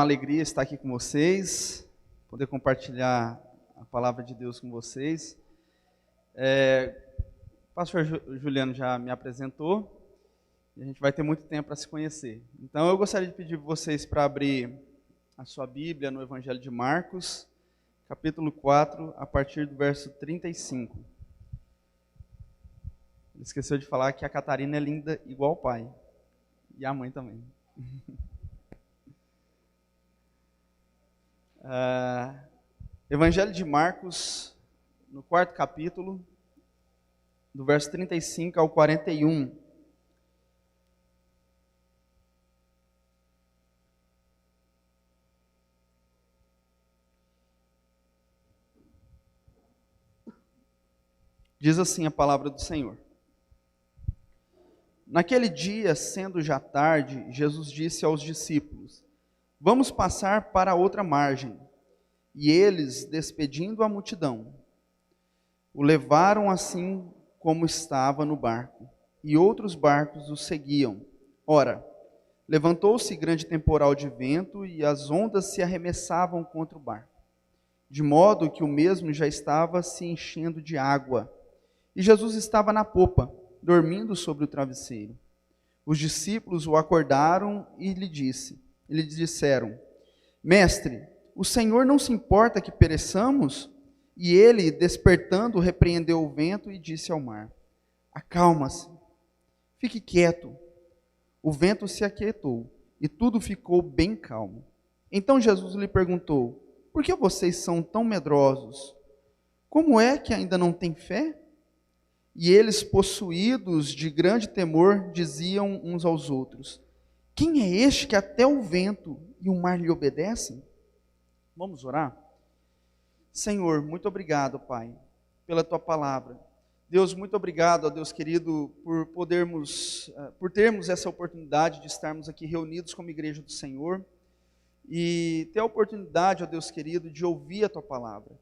alegria estar aqui com vocês, poder compartilhar a palavra de Deus com vocês. O pastor Juliano já me apresentou e a gente vai ter muito tempo para se conhecer. Então eu gostaria de pedir para vocês para abrir a sua Bíblia no Evangelho de Marcos, capítulo 4, a partir do verso 35. Ele esqueceu de falar que a Catarina é linda igual o pai, e a mãe também. Evangelho de Marcos, no 4º capítulo, do verso 35 ao 41. Diz assim a palavra do Senhor. Naquele dia, sendo já tarde, Jesus disse aos discípulos: vamos passar para a outra margem. E eles, despedindo a multidão, o levaram assim como estava no barco, e outros barcos o seguiam. Ora, levantou-se grande temporal de vento, e as ondas se arremessavam contra o barco, de modo que o mesmo já estava se enchendo de água. E Jesus estava na popa, dormindo sobre o travesseiro. Os discípulos o acordaram e lhe disseram: Mestre, o Senhor não se importa que pereçamos? E ele, despertando, repreendeu o vento e disse ao mar: acalma-se, fique quieto. O vento se aquietou e tudo ficou bem calmo. Então Jesus lhe perguntou: por que vocês são tão medrosos? Como é que ainda não têm fé? E eles, possuídos de grande temor, diziam uns aos outros: quem é este que até o vento e o mar lhe obedecem? Vamos orar? Senhor, muito obrigado, Pai, pela Tua palavra. Deus, muito obrigado, ó Deus querido, por termos essa oportunidade de estarmos aqui reunidos como igreja do Senhor e ter a oportunidade, ó Deus querido, de ouvir a Tua palavra,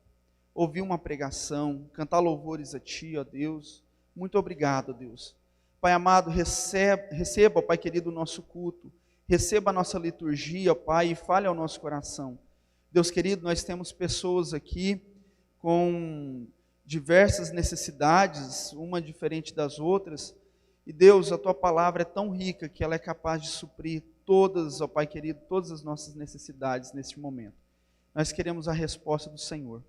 ouvir uma pregação, cantar louvores a Ti, ó Deus. Muito obrigado, Deus. Pai amado, receba, ó Pai querido, o nosso culto, receba a nossa liturgia, ó Pai, e fale ao nosso coração. Deus querido, nós temos pessoas aqui com diversas necessidades, uma diferente das outras, e Deus, a Tua palavra é tão rica que ela é capaz de suprir todas, ó Pai querido, todas as nossas necessidades neste momento. Nós queremos a resposta do Senhor.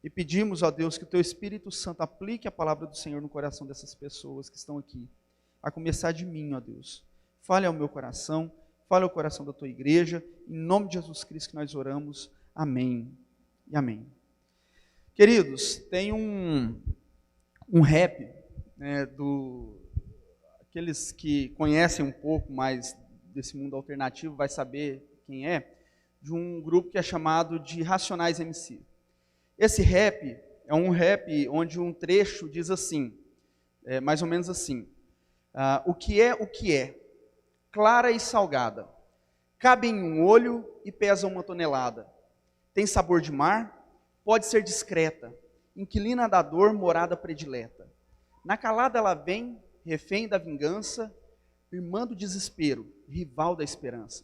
E pedimos, ó Deus, que o Teu Espírito Santo aplique a palavra do Senhor no coração dessas pessoas que estão aqui, a começar de mim, ó Deus. Fale ao meu coração, fale ao coração da Tua igreja, em nome de Jesus Cristo que nós oramos. Amém e amém. Queridos, tem um rap, né, aqueles que conhecem um pouco mais desse mundo alternativo vai saber quem é, de um grupo que é chamado de Racionais MC. Esse rap é um rap onde um trecho diz assim, mais ou menos assim: o que é, clara e salgada, cabe em um olho e pesa 1 tonelada. Tem sabor de mar, pode ser discreta, inquilina da dor, morada predileta. Na calada ela vem, refém da vingança, irmã do desespero, rival da esperança.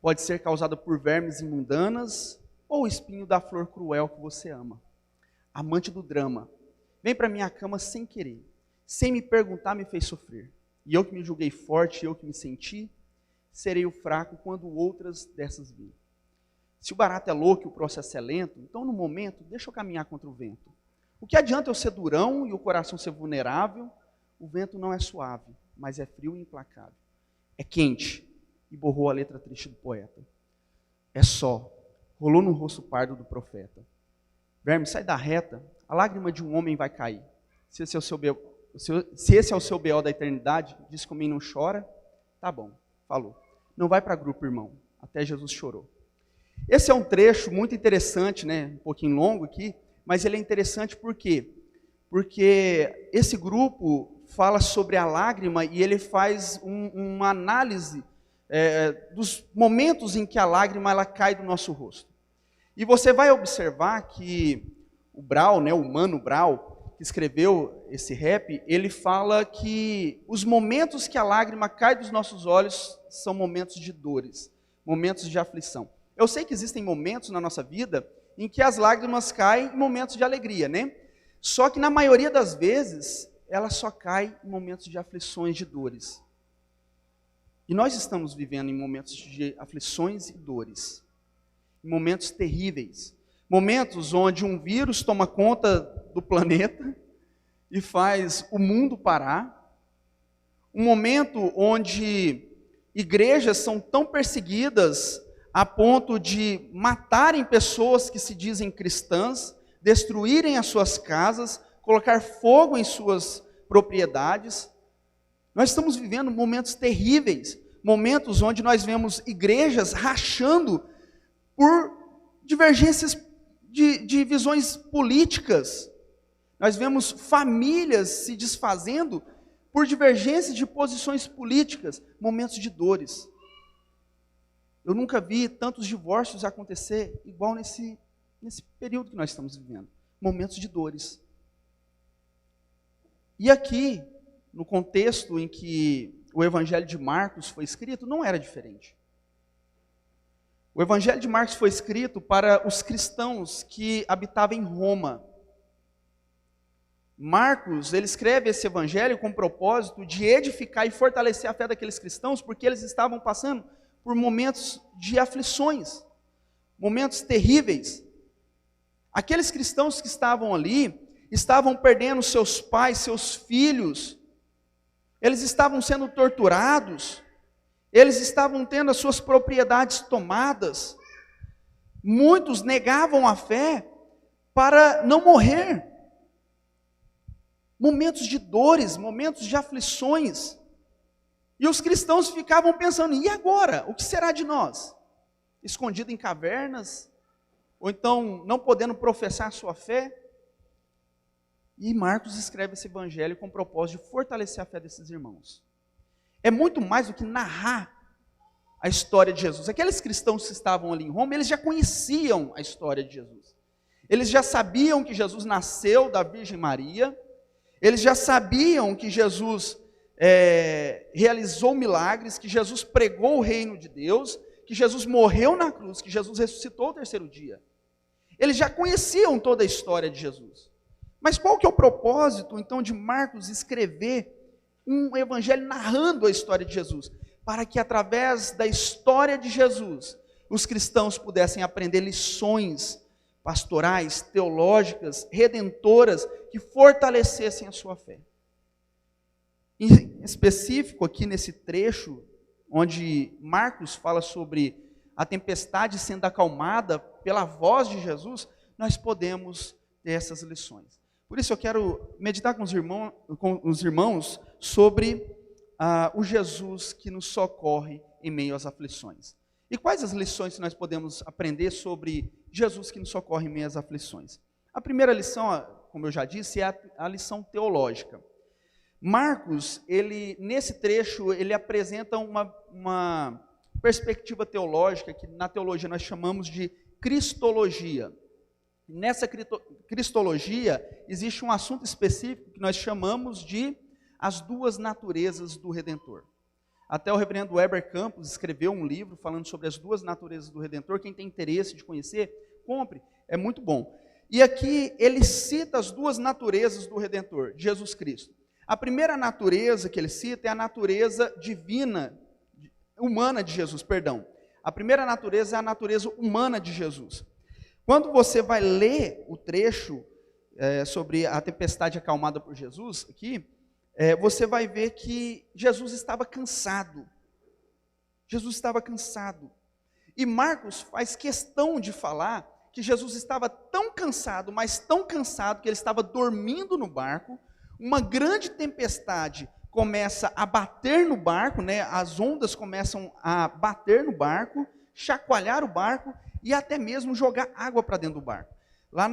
Pode ser causada por vermes imundanas, ou o espinho da flor cruel que você ama. Amante do drama, vem para minha cama sem querer, sem me perguntar me fez sofrer. E eu que me julguei forte, eu que me senti, serei o fraco quando outras dessas virem. Se o barato é louco e o processo é lento, então no momento, deixa eu caminhar contra o vento. O que adianta eu ser durão e o coração ser vulnerável? O vento não é suave, mas é frio e implacável. É quente e borrou a letra triste do poeta. É só, rolou no rosto pardo do profeta. Verme, sai da reta, a lágrima de um homem vai cair. Se esse é o seu B.O. da eternidade, diz que o homem não chora, tá bom, falou. Não vai para grupo, irmão, até Jesus chorou. Esse é um trecho muito interessante, né? Um pouquinho longo aqui, mas ele é interessante por quê? Porque esse grupo fala sobre a lágrima e ele faz uma análise dos momentos em que a lágrima ela cai do nosso rosto. E você vai observar que o Brau, né, o Mano Brau, que escreveu esse rap, ele fala que os momentos que a lágrima cai dos nossos olhos são momentos de dores, momentos de aflição. Eu sei que existem momentos na nossa vida em que as lágrimas caem em momentos de alegria, né? Só que na maioria das vezes, ela só cai em momentos de aflições, de dores. E nós estamos vivendo em momentos de aflições e dores. Em momentos terríveis. Momentos onde um vírus toma conta do planeta e faz o mundo parar. Um momento onde igrejas são tão perseguidas a ponto de matarem pessoas que se dizem cristãs, destruírem as suas casas, colocar fogo em suas propriedades. Nós estamos vivendo momentos terríveis, momentos onde nós vemos igrejas rachando por divergências de visões políticas. Nós vemos famílias se desfazendo por divergências de posições políticas, momentos de dores. Eu nunca vi tantos divórcios acontecer igual nesse período que nós estamos vivendo. Momentos de dores. E aqui, no contexto em que o Evangelho de Marcos foi escrito, não era diferente. O Evangelho de Marcos foi escrito para os cristãos que habitavam em Roma. Marcos, ele escreve esse evangelho com o propósito de edificar e fortalecer a fé daqueles cristãos, porque eles estavam passando por momentos de aflições, momentos terríveis. Aqueles cristãos que estavam ali, estavam perdendo seus pais, seus filhos, eles estavam sendo torturados, eles estavam tendo as suas propriedades tomadas. Muitos negavam a fé para não morrer. Momentos de dores, momentos de aflições. E os cristãos ficavam pensando, e agora? O que será de nós? Escondido em cavernas? Ou então não podendo professar a sua fé? E Marcos escreve esse evangelho com o propósito de fortalecer a fé desses irmãos. É muito mais do que narrar a história de Jesus. Aqueles cristãos que estavam ali em Roma, eles já conheciam a história de Jesus. Eles já sabiam que Jesus nasceu da Virgem Maria. Eles já sabiam que Jesus realizou milagres, que Jesus pregou o reino de Deus, que Jesus morreu na cruz, que Jesus ressuscitou ao terceiro dia. Eles já conheciam toda a história de Jesus. Mas qual que é o propósito, então, de Marcos escrever um evangelho narrando a história de Jesus? Para que, através da história de Jesus, os cristãos pudessem aprender lições pastorais, teológicas, redentoras, que fortalecessem a sua fé. Em específico, aqui nesse trecho, onde Marcos fala sobre a tempestade sendo acalmada pela voz de Jesus, nós podemos ter essas lições. Por isso eu quero meditar com os irmãos sobre o Jesus que nos socorre em meio às aflições. E quais as lições que nós podemos aprender sobre Jesus que nos socorre em meio às aflições? A primeira lição, como eu já disse, é a lição teológica. Marcos, nesse trecho, ele apresenta uma perspectiva teológica que na teologia nós chamamos de cristologia. Nessa cristologia existe um assunto específico que nós chamamos de as duas naturezas do Redentor. Até o reverendo Weber Campos escreveu um livro falando sobre as duas naturezas do Redentor. Quem tem interesse de conhecer, compre, é muito bom. E aqui ele cita as duas naturezas do Redentor, de Jesus Cristo. A primeira natureza que ele cita é a natureza divina, humana de Jesus, perdão. A primeira natureza é a natureza humana de Jesus. Quando você vai ler o trecho sobre a tempestade acalmada por Jesus, aqui, você vai ver que Jesus estava cansado. Jesus estava cansado. E Marcos faz questão de falar que Jesus estava tão cansado, mas tão cansado, que ele estava dormindo no barco. Uma grande tempestade começa a bater no barco, né? As ondas começam a bater no barco, chacoalhar o barco e até mesmo jogar água para dentro do barco. Lá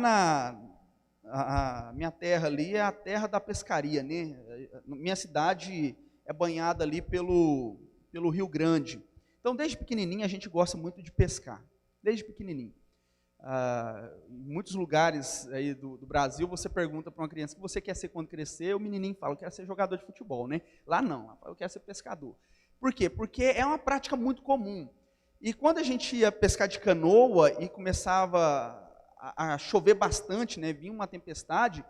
a minha terra ali é a terra da pescaria, né? Minha cidade é banhada ali pelo Rio Grande. Então, desde pequenininho, a gente gosta muito de pescar. Desde pequenininho. Em muitos lugares aí do Brasil, você pergunta para uma criança o que você quer ser quando crescer, o menininho fala, eu quero ser jogador de futebol, né? Lá não, eu quero ser pescador. Por quê? Porque é uma prática muito comum. E quando a gente ia pescar de canoa e começava a chover bastante, né, vinha uma tempestade,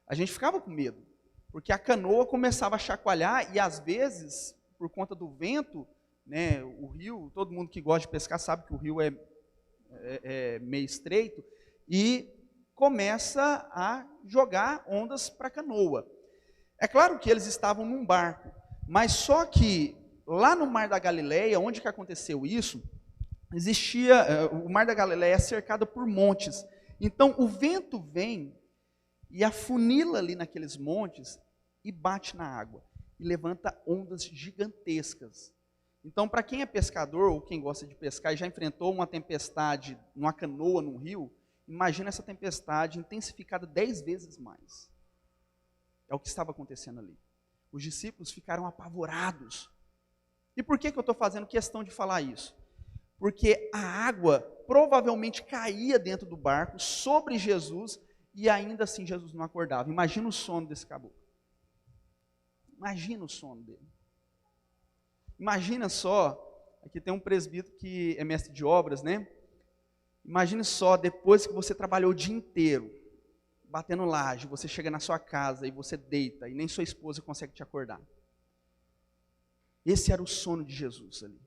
a gente ficava com medo, porque a canoa começava a chacoalhar e às vezes, por conta do vento, né, o rio, todo mundo que gosta de pescar sabe que o rio é meio estreito, e começa a jogar ondas para a canoa. É claro que eles estavam num barco, mas só que lá no Mar da Galileia, onde que aconteceu isso, o Mar da Galileia é cercado por montes. Então o vento vem e afunila ali naqueles montes e bate na água e levanta ondas gigantescas. Então, para quem é pescador ou quem gosta de pescar e já enfrentou uma tempestade numa canoa, num rio, imagina essa tempestade intensificada 10 vezes mais. É o que estava acontecendo ali. Os discípulos ficaram apavorados. E por que eu estou fazendo questão de falar isso? Porque a água provavelmente caía dentro do barco sobre Jesus e ainda assim Jesus não acordava. Imagina o sono desse caboclo. Imagina o sono dele. Imagina só, aqui tem um presbítero que é mestre de obras, né? Imagine só, depois que você trabalhou o dia inteiro, batendo laje, você chega na sua casa e você deita, e nem sua esposa consegue te acordar. Esse era o sono de Jesus ali.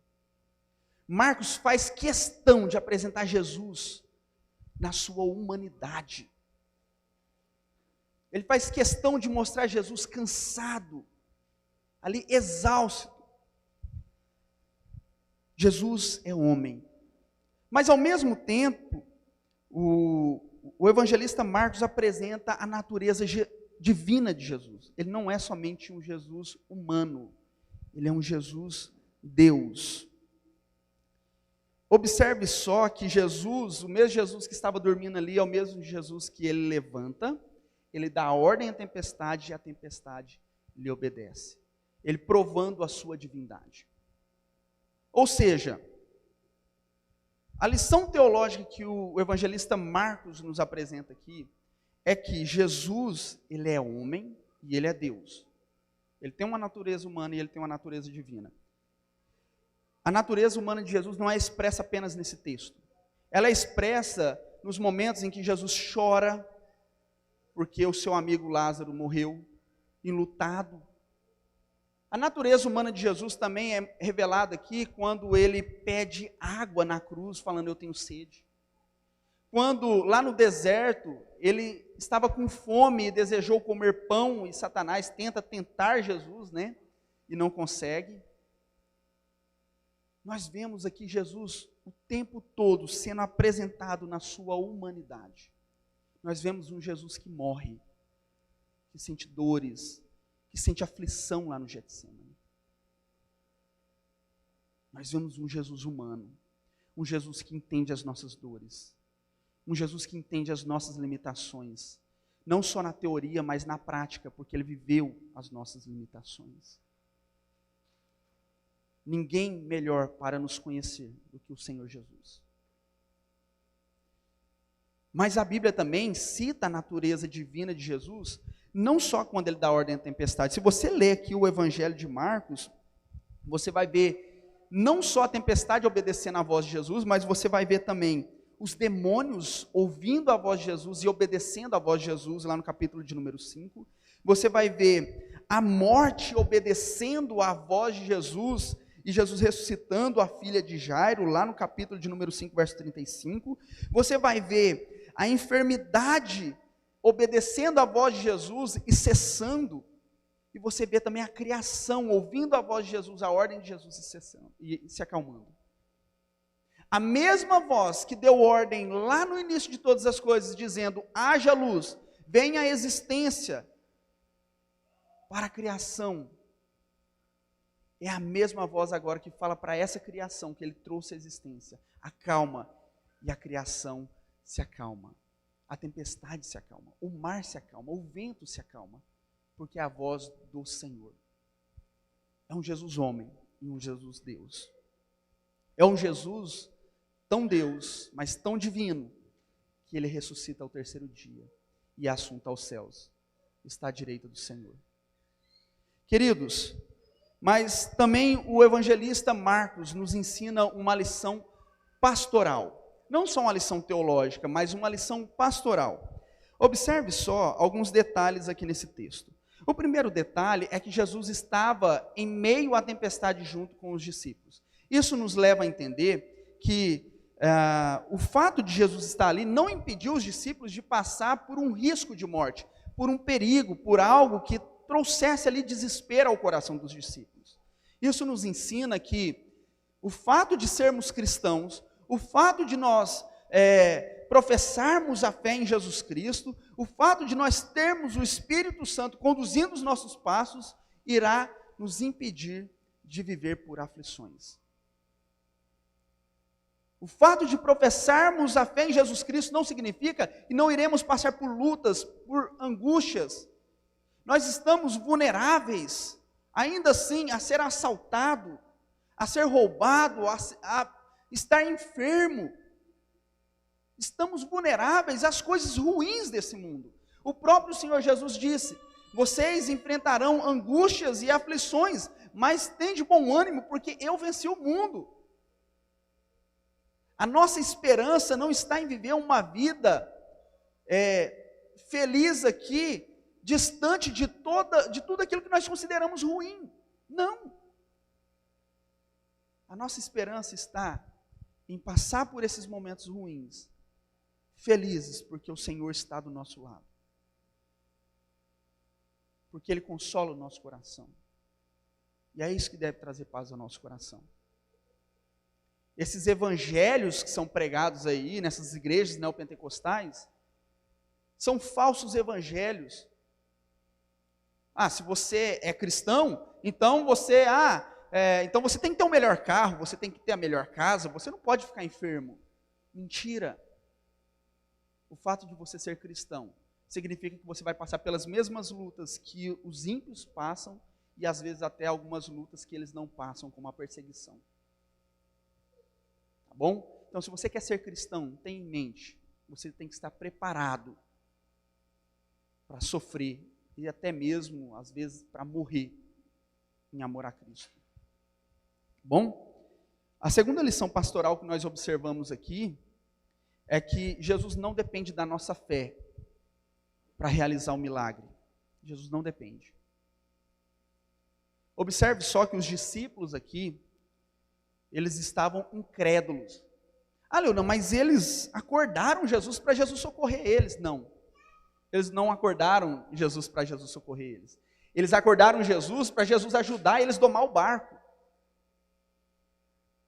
Marcos faz questão de apresentar Jesus na sua humanidade. Ele faz questão de mostrar Jesus cansado, ali exausto. Jesus é homem. Mas ao mesmo tempo, o evangelista Marcos apresenta a natureza divina de Jesus. Ele não é somente um Jesus humano, ele é um Jesus Deus. Observe só que Jesus, o mesmo Jesus que estava dormindo ali, é o mesmo Jesus que ele levanta, ele dá ordem à tempestade e a tempestade lhe obedece. Ele provando a sua divindade. Ou seja, a lição teológica que o evangelista Marcos nos apresenta aqui é que Jesus, ele é homem e ele é Deus. Ele tem uma natureza humana e ele tem uma natureza divina. A natureza humana de Jesus não é expressa apenas nesse texto. Ela é expressa nos momentos em que Jesus chora porque o seu amigo Lázaro morreu, enlutado. A natureza humana de Jesus também é revelada aqui quando ele pede água na cruz, falando eu tenho sede. Quando lá no deserto ele estava com fome e desejou comer pão e Satanás tenta tentar Jesus, né? E não consegue. Nós vemos aqui Jesus o tempo todo sendo apresentado na sua humanidade. Nós vemos um Jesus que morre, que sente dores, que sente aflição lá no Getsemane. Nós vemos um Jesus humano, um Jesus que entende as nossas dores, um Jesus que entende as nossas limitações, não só na teoria, mas na prática, porque ele viveu as nossas limitações. Ninguém melhor para nos conhecer do que o Senhor Jesus. Mas a Bíblia também cita a natureza divina de Jesus, não só quando ele dá ordem à tempestade. Se você ler aqui o Evangelho de Marcos, você vai ver não só a tempestade obedecendo à voz de Jesus, mas você vai ver também os demônios ouvindo a voz de Jesus e obedecendo à voz de Jesus, lá no capítulo de número 5. Você vai ver a morte obedecendo à voz de Jesus, e Jesus ressuscitando a filha de Jairo, lá no capítulo de número 5, verso 35. Você vai ver a enfermidade obedecendo à voz de Jesus e cessando. E você vê também a criação, ouvindo a voz de Jesus, a ordem de Jesus e cessando, e se acalmando. A mesma voz que deu ordem lá no início de todas as coisas, dizendo, haja luz, venha a existência para a criação, é a mesma voz agora que fala para essa criação que ele trouxe à existência. Acalma, e a criação se acalma. A tempestade se acalma, o mar se acalma, o vento se acalma, porque é a voz do Senhor. É um Jesus homem e um Jesus Deus. É um Jesus tão Deus, mas tão divino, que ele ressuscita ao terceiro dia e é assunto aos céus. Está à direita do Senhor. Queridos, Mas também o evangelista Marcos nos ensina uma lição pastoral. Não só uma lição teológica, mas uma lição pastoral. Observe só alguns detalhes aqui nesse texto. O primeiro detalhe é que Jesus estava em meio à tempestade junto com os discípulos. Isso nos leva a entender que o fato de Jesus estar ali não impediu os discípulos de passar por um risco de morte, por um perigo, por algo que trouxesse ali desespero ao coração dos discípulos. Isso nos ensina que o fato de sermos cristãos, o fato de nós professarmos a fé em Jesus Cristo, o fato de nós termos o Espírito Santo conduzindo os nossos passos, irá nos impedir de viver por aflições. O fato de professarmos a fé em Jesus Cristo não significa que não iremos passar por lutas, por angústias. Nós estamos vulneráveis, ainda assim, a ser assaltado, a ser roubado, a estar enfermo. Estamos vulneráveis às coisas ruins desse mundo. O próprio Senhor Jesus disse: vocês enfrentarão angústias e aflições, mas tende bom ânimo, porque eu venci o mundo. A nossa esperança não está em viver uma vida feliz aqui, distante de tudo aquilo que nós consideramos ruim. Não. A nossa esperança está em passar por esses momentos ruins, felizes, porque o Senhor está do nosso lado. Porque Ele consola o nosso coração. E é isso que deve trazer paz ao nosso coração. Esses evangelhos que são pregados aí, nessas igrejas neopentecostais, são falsos evangelhos. Se você é cristão, então você tem que ter o melhor carro, você tem que ter a melhor casa, você não pode ficar enfermo. Mentira. O fato de você ser cristão significa que você vai passar pelas mesmas lutas que os ímpios passam, e às vezes até algumas lutas que eles não passam, como a perseguição. Tá bom? Então, se você quer ser cristão, tenha em mente, você tem que estar preparado para sofrer, e até mesmo, às vezes, para morrer em amor a Cristo. Bom, a segunda lição pastoral que nós observamos aqui é que Jesus não depende da nossa fé para realizar o milagre. Jesus não depende. Observe só que os discípulos aqui, eles estavam incrédulos. Leonardo, mas eles acordaram Jesus para Jesus socorrer eles. Não. Eles não acordaram Jesus para Jesus socorrer eles. Eles acordaram Jesus para Jesus ajudar eles a domar o barco.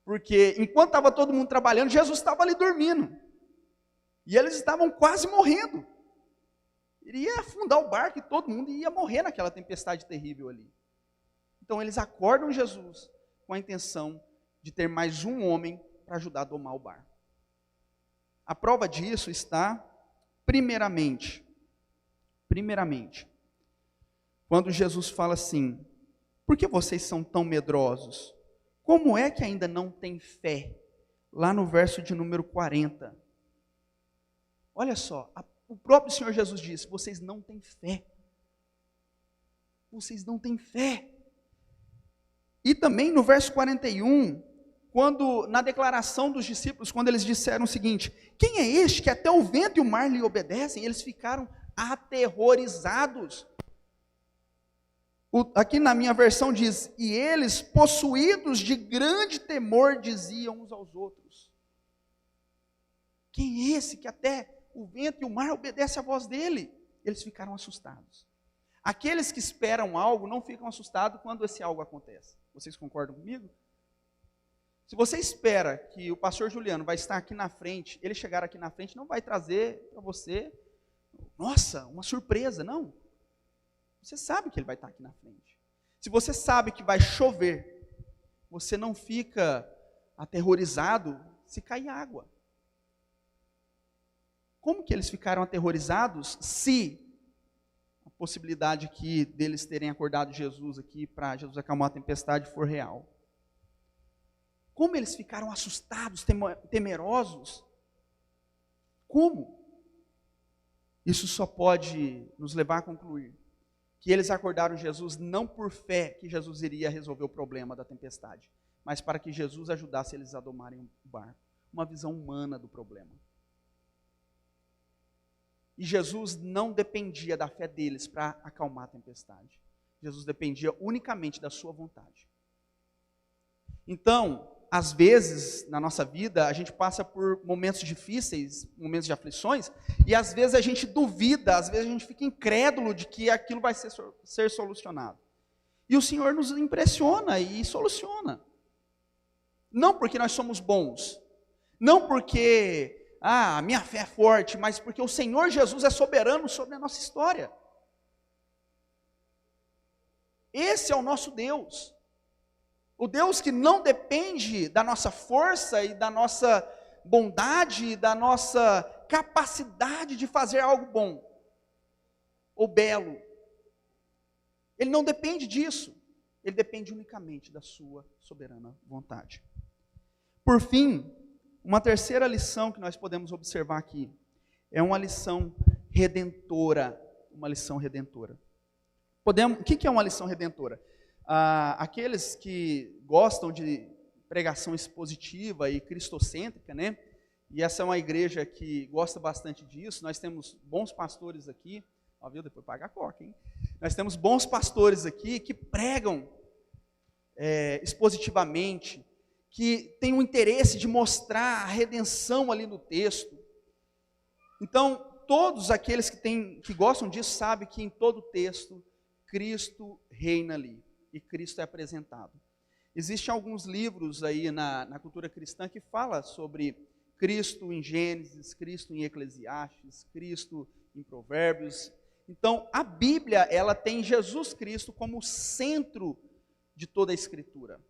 Porque enquanto estava todo mundo trabalhando, Jesus estava ali dormindo. E eles estavam quase morrendo. Iria afundar o barco e todo mundo ia morrer naquela tempestade terrível ali. Então eles acordam Jesus com a intenção de ter mais um homem para ajudar a domar o barco. A prova disso está, primeiramente, quando Jesus fala assim: por que vocês são tão medrosos? Como é que ainda não têm fé? Lá no verso de número 40. Olha só, o próprio Senhor Jesus disse: vocês não têm fé. Vocês não têm fé. E também no verso 41, quando, na declaração dos discípulos, quando eles disseram o seguinte: quem é este que até o vento e o mar lhe obedecem? Eles ficaram aterrorizados. Aqui na minha versão diz: e eles, possuídos de grande temor, diziam uns aos outros: quem é esse que até o vento e o mar obedecem à voz dele? Eles ficaram assustados. Aqueles que esperam algo não ficam assustados quando esse algo acontece. Vocês concordam comigo? Se você espera que o pastor Juliano vai estar aqui na frente, ele chegar aqui na frente, não vai trazer para você, nossa, uma surpresa, não. Você sabe que ele vai estar aqui na frente. Se você sabe que vai chover, você não fica aterrorizado se cair água. Como que eles ficaram aterrorizados se a possibilidade aqui deles terem acordado Jesus aqui para Jesus acalmar a tempestade for real? Como eles ficaram assustados, temerosos? Como? Isso só pode nos levar a concluir que eles acordaram Jesus não por fé que Jesus iria resolver o problema da tempestade, mas para que Jesus ajudasse eles a domarem o barco. Uma visão humana do problema. E Jesus não dependia da fé deles para acalmar a tempestade. Jesus dependia unicamente da sua vontade. Então, às vezes, na nossa vida, a gente passa por momentos difíceis, momentos de aflições, e às vezes a gente duvida, às vezes a gente fica incrédulo de que aquilo vai ser solucionado. E o Senhor nos impressiona e soluciona. Não porque nós somos bons, não porque a minha fé é forte, mas porque o Senhor Jesus é soberano sobre a nossa história. Esse é o nosso Deus. O Deus que não depende da nossa força e da nossa bondade, da nossa capacidade de fazer algo bom ou belo. Ele não depende disso. Ele depende unicamente da sua soberana vontade. Por fim, uma terceira lição que nós podemos observar aqui é uma lição redentora. Uma lição redentora. O que é uma lição redentora? Aqueles que gostam de pregação expositiva e cristocêntrica, né? E essa é uma igreja que gosta bastante disso. Nós temos bons pastores aqui. Ó, viu? Depois paga a coca, hein? Nós temos bons pastores aqui que pregam expositivamente, que têm o interesse de mostrar a redenção ali no texto. Então, todos aqueles que gostam disso sabem que em todo texto Cristo reina ali. E Cristo é apresentado. Existem alguns livros aí na cultura cristã que fala sobre Cristo em Gênesis, Cristo em Eclesiastes, Cristo em Provérbios. Então, a Bíblia, ela tem Jesus Cristo como centro de toda a Escritura.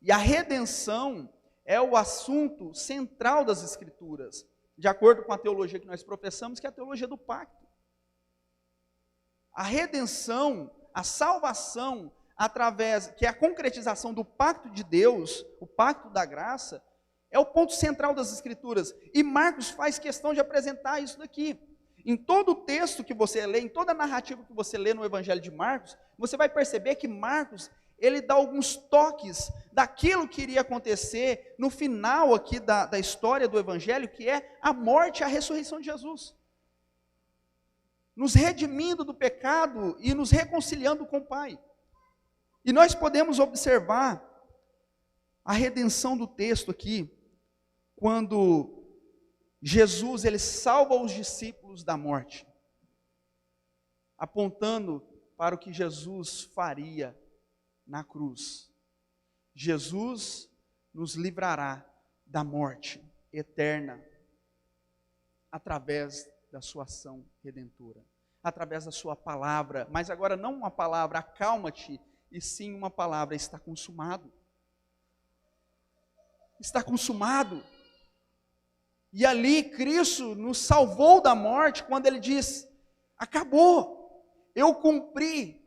E a redenção é o assunto central das Escrituras, de acordo com a teologia que nós professamos, que é a teologia do pacto. A redenção, a salvação, que é a concretização do pacto de Deus, o pacto da graça, é o ponto central das Escrituras. E Marcos faz questão de apresentar isso daqui. Em todo o texto que você lê, em toda a narrativa que você lê no Evangelho de Marcos, você vai perceber que Marcos, ele dá alguns toques daquilo que iria acontecer no final aqui da história do Evangelho, que é a morte e a ressurreição de Jesus. Nos redimindo do pecado e nos reconciliando com o Pai. E nós podemos observar a redenção do texto aqui, quando Jesus ele salva os discípulos da morte, apontando para o que Jesus faria na cruz. Jesus nos livrará da morte eterna, através da sua ação redentora, através da sua palavra, mas agora não uma palavra, acalma-te, e sim uma palavra, está consumado. Está consumado. E ali Cristo nos salvou da morte quando Ele diz, acabou, eu cumpri,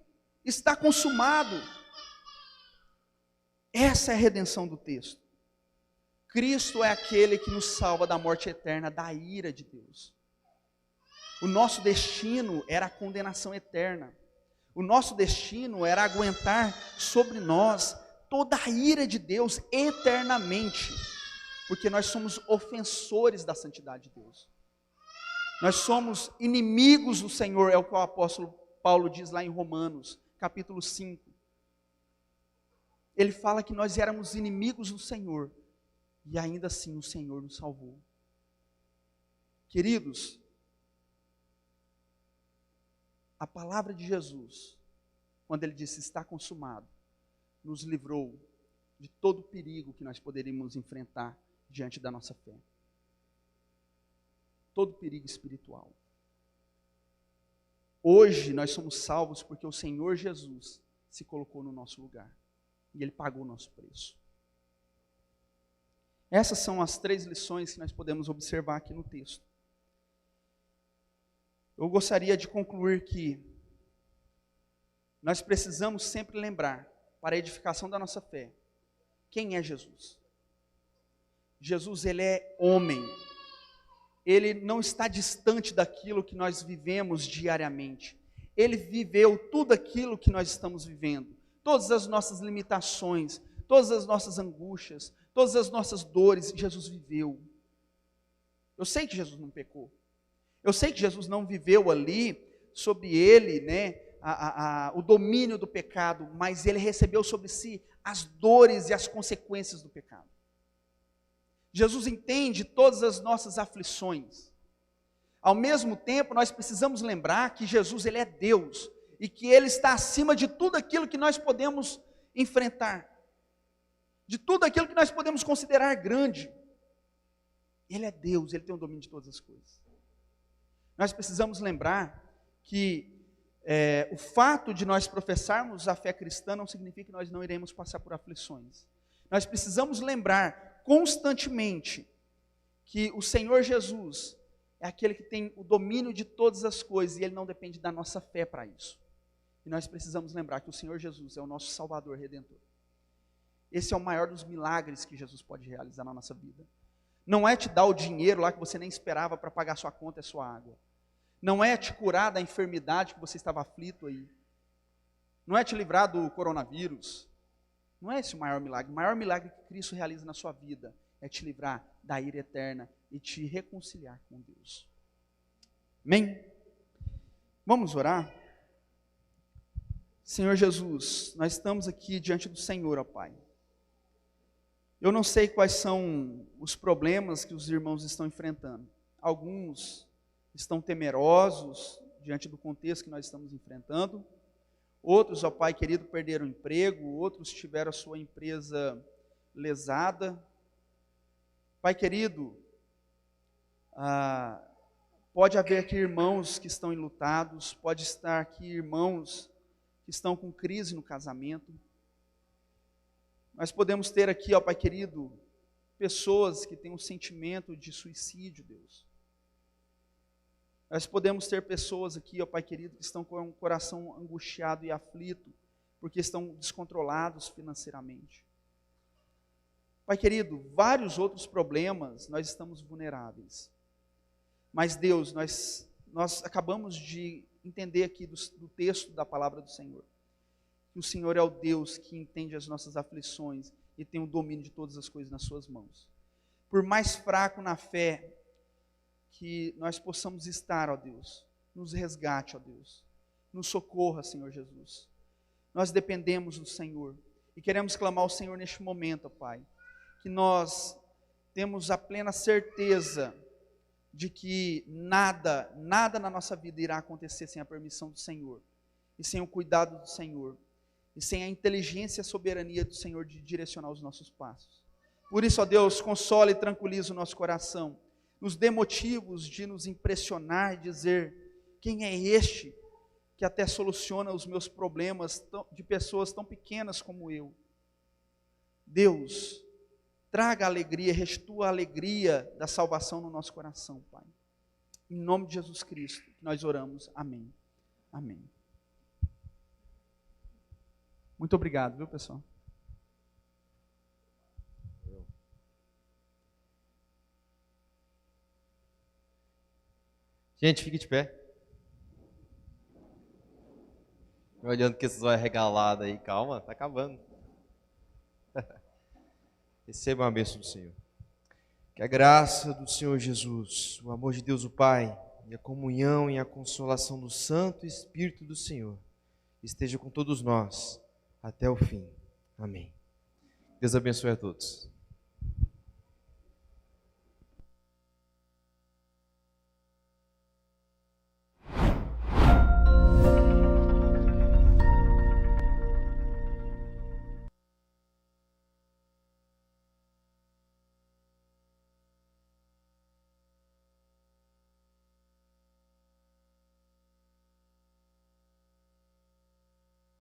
está consumado. Essa é a redenção do texto. Cristo é aquele que nos salva da morte eterna, da ira de Deus. O nosso destino era a condenação eterna. O nosso destino era aguentar sobre nós toda a ira de Deus eternamente, porque nós somos ofensores da santidade de Deus. Nós somos inimigos do Senhor, é o que o apóstolo Paulo diz lá em Romanos, capítulo 5. Ele fala que nós éramos inimigos do Senhor, e ainda assim o Senhor nos salvou. Queridos, a palavra de Jesus, quando Ele disse, está consumado, nos livrou de todo o perigo que nós poderíamos enfrentar diante da nossa fé. Todo perigo espiritual. Hoje nós somos salvos porque o Senhor Jesus se colocou no nosso lugar. E Ele pagou o nosso preço. Essas são as 3 lições que nós podemos observar aqui no texto. Eu gostaria de concluir que nós precisamos sempre lembrar, para a edificação da nossa fé, quem é Jesus. Jesus, Ele é homem. Ele não está distante daquilo que nós vivemos diariamente. Ele viveu tudo aquilo que nós estamos vivendo, todas as nossas limitações, todas as nossas angústias, todas as nossas dores, Jesus viveu. Eu sei que Jesus não pecou. Eu sei que Jesus não viveu ali sobre ele, né, o domínio do pecado, mas ele recebeu sobre si as dores e as consequências do pecado. Jesus entende todas as nossas aflições. Ao mesmo tempo, nós precisamos lembrar que Jesus, ele é Deus, e que ele está acima de tudo aquilo que nós podemos enfrentar, de tudo aquilo que nós podemos considerar grande. Ele é Deus, ele tem o domínio de todas as coisas. Nós precisamos lembrar que o fato de nós professarmos a fé cristã não significa que nós não iremos passar por aflições. Nós precisamos lembrar constantemente que o Senhor Jesus é aquele que tem o domínio de todas as coisas e ele não depende da nossa fé para isso. E nós precisamos lembrar que o Senhor Jesus é o nosso Salvador Redentor. Esse é o maior dos milagres que Jesus pode realizar na nossa vida. Não é te dar o dinheiro lá que você nem esperava para pagar sua conta e sua água. Não é te curar da enfermidade que você estava aflito aí. Não é te livrar do coronavírus. Não é esse o maior milagre. O maior milagre que Cristo realiza na sua vida é te livrar da ira eterna e te reconciliar com Deus. Amém? Vamos orar? Senhor Jesus, nós estamos aqui diante do Senhor, ó Pai. Eu não sei quais são os problemas que os irmãos estão enfrentando. Alguns estão temerosos diante do contexto que nós estamos enfrentando. Outros, ó Pai querido, perderam o emprego. Outros tiveram a sua empresa lesada. Pai querido, pode haver aqui irmãos que estão enlutados. Pode estar aqui irmãos que estão com crise no casamento. Nós podemos ter aqui, ó Pai querido, pessoas que têm um sentimento de suicídio, Deus. Nós podemos ter pessoas aqui, ó Pai querido, que estão com o coração angustiado e aflito, porque estão descontrolados financeiramente. Pai querido, vários outros problemas, nós estamos vulneráveis. Mas Deus, nós acabamos de entender aqui do texto da palavra do Senhor, que o Senhor é o Deus que entende as nossas aflições e tem o domínio de todas as coisas nas suas mãos. Por mais fraco na fé que nós possamos estar, ó Deus, nos resgate, ó Deus, nos socorra, Senhor Jesus. Nós dependemos do Senhor e queremos clamar ao Senhor neste momento, ó Pai, que nós temos a plena certeza de que nada na nossa vida irá acontecer sem a permissão do Senhor e sem o cuidado do Senhor e sem a inteligência e a soberania do Senhor de direcionar os nossos passos. Por isso, ó Deus, consola e tranquiliza o nosso coração, nos dê motivos de nos impressionar, dizer, quem é este que até soluciona os meus problemas de pessoas tão pequenas como eu? Deus, traga alegria, restua a alegria da salvação no nosso coração, Pai. Em nome de Jesus Cristo, nós oramos. Amém. Amém. Muito obrigado, viu, pessoal? Gente, fique de pé. Olhando que esses olhos regalados aí, calma, tá acabando. Receba a bênção do Senhor. Que a graça do Senhor Jesus, o amor de Deus o Pai, e a comunhão e a consolação do Santo Espírito do Senhor esteja com todos nós até o fim. Amém. Deus abençoe a todos.